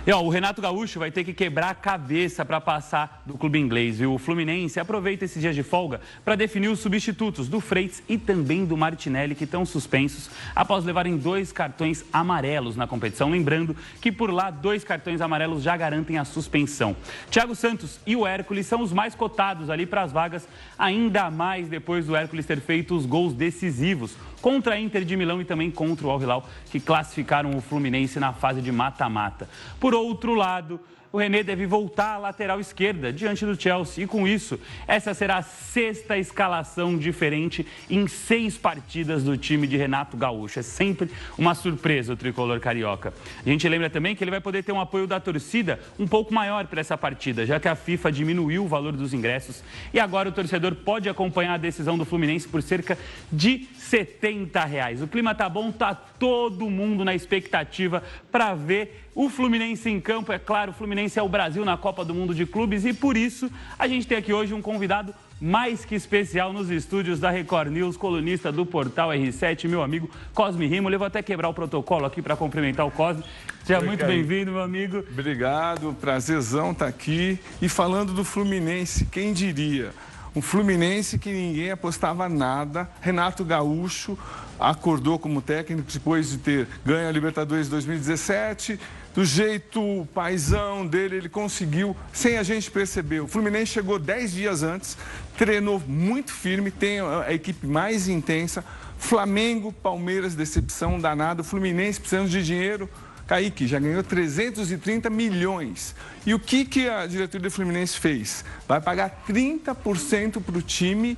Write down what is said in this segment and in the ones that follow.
E, o Renato Gaúcho vai ter que quebrar a cabeça para passar do clube inglês, viu? O Fluminense aproveita esses dias de folga para definir os substitutos do Freitas e também do Martinelli, que estão suspensos após levarem 2 cartões amarelos na competição. Lembrando que por lá 2 cartões amarelos já garantem a suspensão. Thiago Santos e o Hércules são os mais cotados ali para as vagas, ainda mais depois do Hércules ter feito os gols decisivos contra a Inter de Milão e também contra o Al Hilal, que classificaram o Fluminense na fase de mata-mata. Por outro lado, o René deve voltar à lateral esquerda, diante do Chelsea. E com isso, essa será a 6ª escalação diferente em 6 partidas do time de Renato Gaúcho. É sempre uma surpresa o tricolor carioca. A gente lembra também que ele vai poder ter um apoio da torcida um pouco maior para essa partida, já que a FIFA diminuiu o valor dos ingressos. E agora o torcedor pode acompanhar a decisão do Fluminense por cerca de R$70. O clima tá bom, tá todo mundo na expectativa para ver o Fluminense em campo. É claro, o Fluminense é o Brasil na Copa do Mundo de Clubes e por isso a gente tem aqui hoje um convidado mais que especial nos estúdios da Record News, colunista do portal R7, meu amigo Cosme Rimo. Eu vou até quebrar o protocolo aqui para cumprimentar o Cosme. Seja muito bem-vindo, meu amigo. Obrigado, prazerzão estar aqui. E falando do Fluminense, quem diria? Um Fluminense que ninguém apostava nada. Renato Gaúcho acordou como técnico depois de ter ganho a Libertadores 2017. Do jeito paizão dele, ele conseguiu, sem a gente perceber. O Fluminense chegou 10 dias antes, treinou muito firme, tem a equipe mais intensa. Flamengo, Palmeiras, decepção danada. O Fluminense precisando de dinheiro. Kaique já ganhou 330 milhões. E o que a diretoria do Fluminense fez? Vai pagar 30% para o time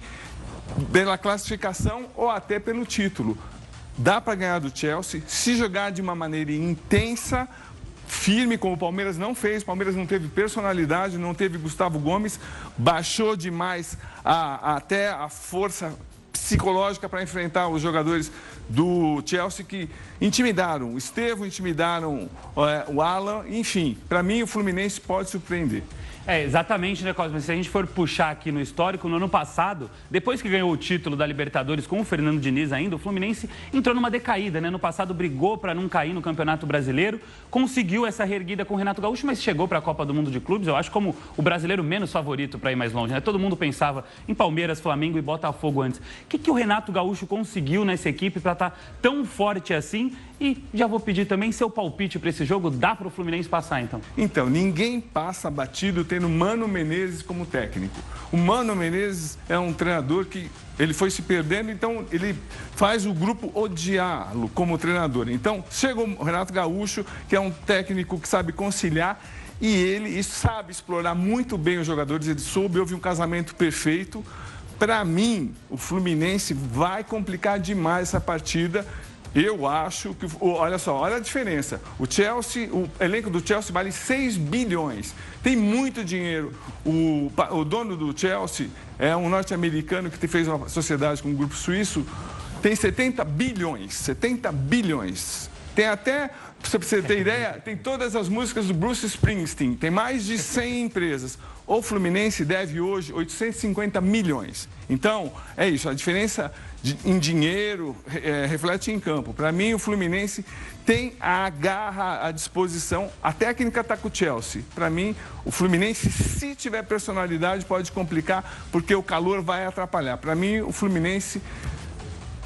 pela classificação ou até pelo título. Dá para ganhar do Chelsea, se jogar de uma maneira intensa, firme, como o Palmeiras não fez. O Palmeiras não teve personalidade, não teve Gustavo Gomes, baixou demais até a força psicológica para enfrentar os jogadores do Chelsea que intimidaram o Estevão, intimidaram o Alan, enfim, para mim o Fluminense pode surpreender. Exatamente, né, Cosme? Se a gente for puxar aqui no histórico, no ano passado, depois que ganhou o título da Libertadores com o Fernando Diniz ainda, o Fluminense entrou numa decaída, né? No passado brigou para não cair no Campeonato Brasileiro, conseguiu essa reerguida com o Renato Gaúcho, mas chegou para a Copa do Mundo de Clubes, eu acho, como o brasileiro menos favorito para ir mais longe, né? Todo mundo pensava em Palmeiras, Flamengo e Botafogo antes. O que o Renato Gaúcho conseguiu nessa equipe para estar tão forte assim? E já vou pedir também seu palpite para esse jogo. Dá para o Fluminense passar, então? Então, ninguém passa batido tendo Mano Menezes como técnico. O Mano Menezes é um treinador que ele foi se perdendo, então ele faz o grupo odiá-lo como treinador. Então, chega o Renato Gaúcho, que é um técnico que sabe conciliar, e ele sabe explorar muito bem os jogadores. Ele soube, houve um casamento perfeito. Para mim, o Fluminense vai complicar demais essa partida. Eu acho que, olha só, olha a diferença. O elenco do Chelsea vale 6 bilhões. Tem muito dinheiro. O dono do Chelsea é um norte-americano que fez uma sociedade com um grupo suíço. Tem 70 bilhões. 70 bilhões. Tem até, para você ter ideia, tem todas as músicas do Bruce Springsteen. Tem mais de 100 empresas. O Fluminense deve hoje 850 milhões. Então, é isso. A diferença em dinheiro reflete em campo. Para mim, o Fluminense tem a garra à disposição. A técnica está com o Chelsea. Para mim, o Fluminense, se tiver personalidade, pode complicar, porque o calor vai atrapalhar. Para mim, o Fluminense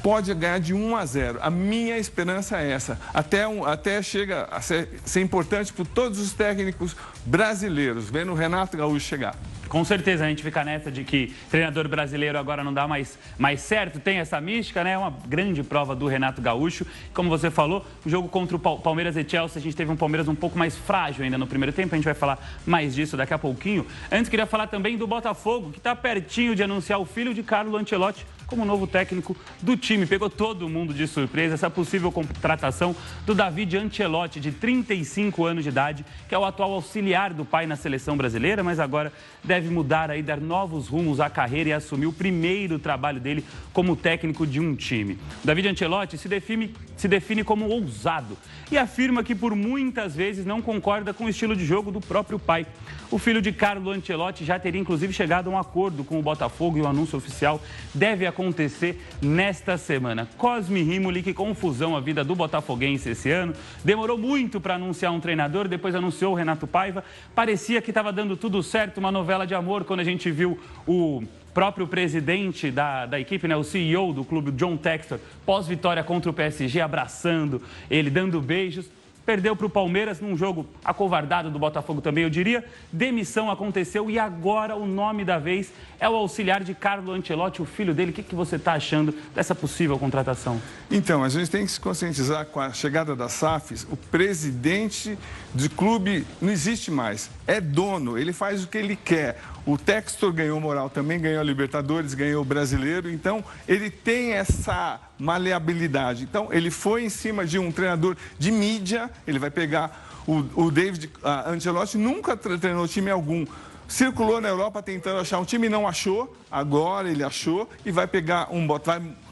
pode ganhar de 1-0. A minha esperança é essa. Até chega a ser importante para todos os técnicos brasileiros, vendo o Renato Gaúcho chegar. Com certeza, a gente fica nessa de que treinador brasileiro agora não dá mais certo, tem essa mística, né? É uma grande prova do Renato Gaúcho. Como você falou, o jogo contra o Palmeiras e Chelsea, a gente teve um Palmeiras um pouco mais frágil ainda no primeiro tempo, a gente vai falar mais disso daqui a pouquinho. Antes, queria falar também do Botafogo, que está pertinho de anunciar o filho de Carlo Ancelotti como novo técnico do time. Pegou todo mundo de surpresa essa possível contratação do David Ancelotti, de 35 anos de idade, que é o atual auxiliar do pai na seleção brasileira, mas agora deve mudar aí, dar novos rumos à carreira e assumir o primeiro trabalho dele como técnico de um time. O David Ancelotti se define como ousado e afirma que por muitas vezes não concorda com o estilo de jogo do próprio pai. O filho de Carlo Ancelotti já teria inclusive chegado a um acordo com o Botafogo e o anúncio oficial deve acontecer nesta semana. Cosme Rimoli, que confusão a vida do botafoguense esse ano. Demorou muito para anunciar um treinador, depois anunciou o Renato Paiva. Parecia que estava dando tudo certo, uma novela de amor, quando a gente viu o próprio presidente da equipe, né, o CEO do clube, John Textor, pós-vitória contra o PSG, abraçando ele, dando beijos. Perdeu para o Palmeiras num jogo acovardado do Botafogo também, eu diria. Demissão aconteceu e agora o nome da vez é o auxiliar de Carlo Ancelotti, o filho dele. O que você está achando dessa possível contratação? Então, a gente tem que se conscientizar com a chegada das SAFs. O presidente de clube não existe mais. É dono, ele faz o que ele quer. O Textor ganhou moral também, ganhou a Libertadores, ganhou o Brasileiro. Então, ele tem essa maleabilidade. Então, ele foi em cima de um treinador de mídia. Ele vai pegar o David Ancelotti, nunca treinou time algum. Circulou na Europa tentando achar um time, não achou. Agora ele achou e vai pegar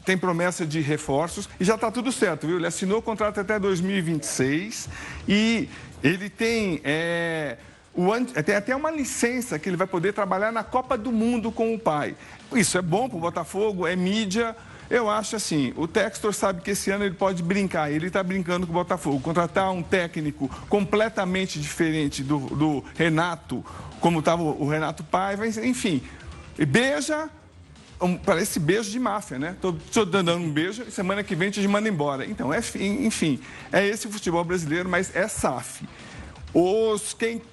tem promessa de reforços e já está tudo certo, viu? Ele assinou o contrato até 2026 e ele tem... Tem até uma licença que ele vai poder trabalhar na Copa do Mundo com o pai. Isso é bom para o Botafogo, é mídia. Eu acho assim, o Textor sabe que esse ano ele pode brincar, ele está brincando com o Botafogo. Contratar um técnico completamente diferente do Renato, como estava o Renato Paiva, enfim. Beija, parece beijo de máfia, né? Estou dando um beijo e semana que vem te manda embora. Então, enfim, é esse o futebol brasileiro, mas é SAF.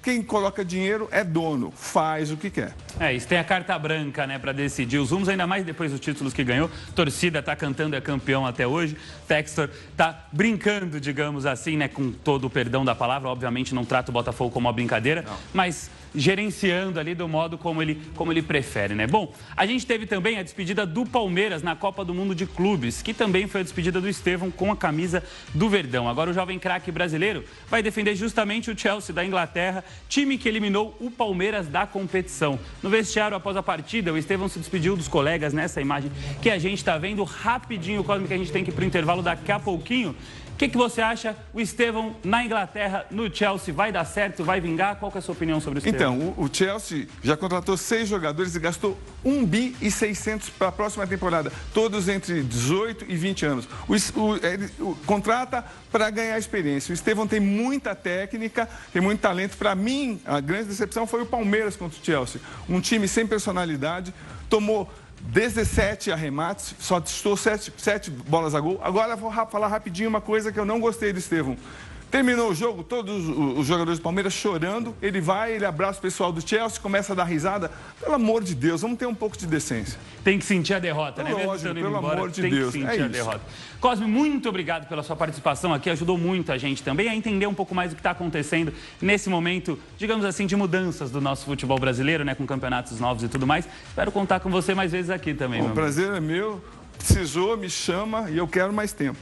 Quem coloca dinheiro é dono, faz o que quer. Isso tem a carta branca, né, para decidir os rumos, ainda mais depois dos títulos que ganhou. Torcida está cantando, é campeão até hoje. Textor está brincando, digamos assim, né, com todo o perdão da palavra. Obviamente não trata o Botafogo como uma brincadeira, mas gerenciando ali do modo como ele prefere, né? Bom, a gente teve também a despedida do Palmeiras na Copa do Mundo de Clubes, que também foi a despedida do Estevão com a camisa do Verdão. Agora o jovem craque brasileiro vai defender justamente o Chelsea da Inglaterra, time que eliminou o Palmeiras da competição. No vestiário, após a partida, o Estevão se despediu dos colegas nessa imagem que a gente está vendo rapidinho, Cosme, que a gente tem que ir para o intervalo daqui a pouquinho. O que você acha? O Estevão na Inglaterra, no Chelsea, vai dar certo, vai vingar? Qual que é a sua opinião sobre o Estevão? Então, o Chelsea já contratou 6 jogadores e gastou 1,6 bi para a próxima temporada, todos entre 18 e 20 anos. Ele contrata para ganhar experiência. O Estevão tem muita técnica, tem muito talento. Para mim, a grande decepção foi o Palmeiras contra o Chelsea. Um time sem personalidade, tomou 17 arremates, só testou 7 bolas a gol. Agora vou falar rapidinho uma coisa que eu não gostei do Estevão. Terminou o jogo, todos os jogadores do Palmeiras chorando. Ele abraça o pessoal do Chelsea, começa a dar risada. Pelo amor de Deus, vamos ter um pouco de decência. Tem que sentir a derrota, né? Lógico, pelo amor de Deus. Tem que sentir a derrota. Cosme, muito obrigado pela sua participação aqui. Ajudou muito a gente também a entender um pouco mais do que está acontecendo nesse momento, digamos assim, de mudanças do nosso futebol brasileiro, né? Com campeonatos novos e tudo mais. Espero contar com você mais vezes aqui também. O prazer é meu. Precisou, me chama e eu quero mais tempo.